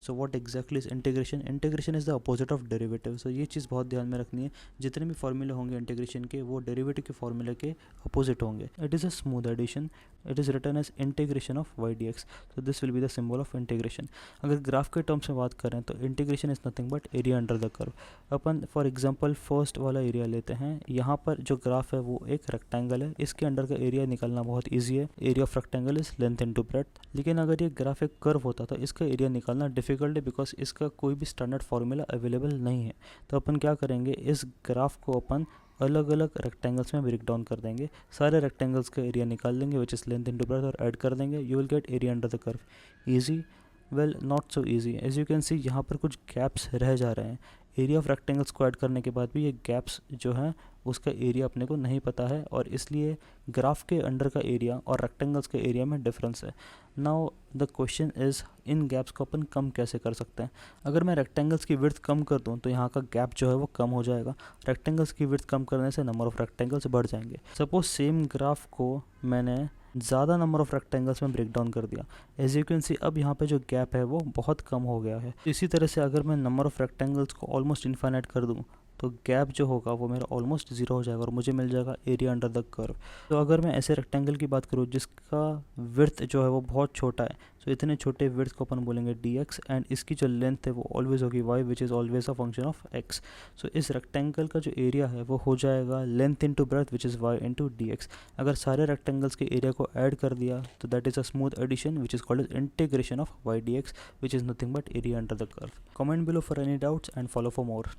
So what exactly is integration? Integration is the opposite of derivative. So ये चीज़ बहुत ध्यान में रखनी है, जितने भी फॉर्मूले होंगे इंटीग्रेशन के वो डेरिवेटिव के फॉर्मूले के अपोजिट होंगे। It is a smooth addition, it is written as integration of y d x. तो this will be the symbol of integration. अगर ग्राफ के टर्म्स में बात करें तो integration is nothing but area under the curve. अपन for example first वाला area लेते हैं। यहाँ पर जो ग्राफ है वो एक रेक्टेंगल है, इसके अंडर का एरिया निकालना बहुत ईजी है। Area of rectangle is length into breadth. लेकिन अगर ये ग्राफ एक कर्व होता तो इसका एरिया निकालना डिफिकल्ट है, बिकॉज इसका कोई भी स्टैंडर्ड फार्मूला अवेलेबल नहीं है। तो अपन क्या करेंगे, इस ग्राफ को अपन अलग अलग रेक्टेंगल्स में ब्रेक डाउन कर देंगे, सारे रेक्टेंगल्स का एरिया निकाल देंगे which is length into breadth और ऐड कर देंगे। You will get area under the curve. Easy? Well not so easy. As you can see यहाँ पर कुछ गैप्स रह जा रहे हैं। एरिया ऑफ रेक्टेंगल्स को ऐड करने के बाद भी ये गैप्स जो हैं उसका एरिया अपने को नहीं पता है, और इसलिए ग्राफ के अंडर का एरिया और रेक्टेंगल्स के एरिया में डिफरेंस है। Now the question is in gaps को अपन कम कैसे कर सकते हैं। अगर मैं रेक्टेंगल्स की विड्थ कम कर दूं तो यहाँ का गैप जो है वो कम हो जाएगा। रेक्टेंगल्स की विड्थ कम करने से नंबर ऑफ रेक्टेंगल्स बढ़ जाएंगे। सपोज सेम ग्राफ को मैंने ज़्यादा नंबर ऑफ रेक्टेंगल्स में ब्रेक डाउन कर दिया। एज यू कैन सी अब यहाँ पे जो गैप है वो बहुत कम हो गया है। इसी तरह से अगर मैं नंबर ऑफ रेक्टेंगल्स को ऑलमोस्ट इन्फाइनाइट कर दूँ तो गैप जो होगा वो मेरा ऑलमोस्ट ज़ीरो हो जाएगा और मुझे मिल जाएगा एरिया अंडर द कर्व। तो अगर मैं ऐसे रेक्टेंगल की बात करूँ जिसका विड्थ जो है वो बहुत छोटा है, तो इतने छोटे विड्थ को अपन बोलेंगे डी एक्स, एंड इसकी जो लेंथ है वो ऑलवेज होगी y which is always a function of x. So इस रेक्टेंगल का जो एरिया है वो हो जाएगा length into breadth which is y into d x. अगर सारे रेक्टेंगल्स के एरिया को ऐड कर दिया तो that is a smooth addition which is called as integration of y d x which is nothing but area under the curve. Comment below for any doubts and follow for more.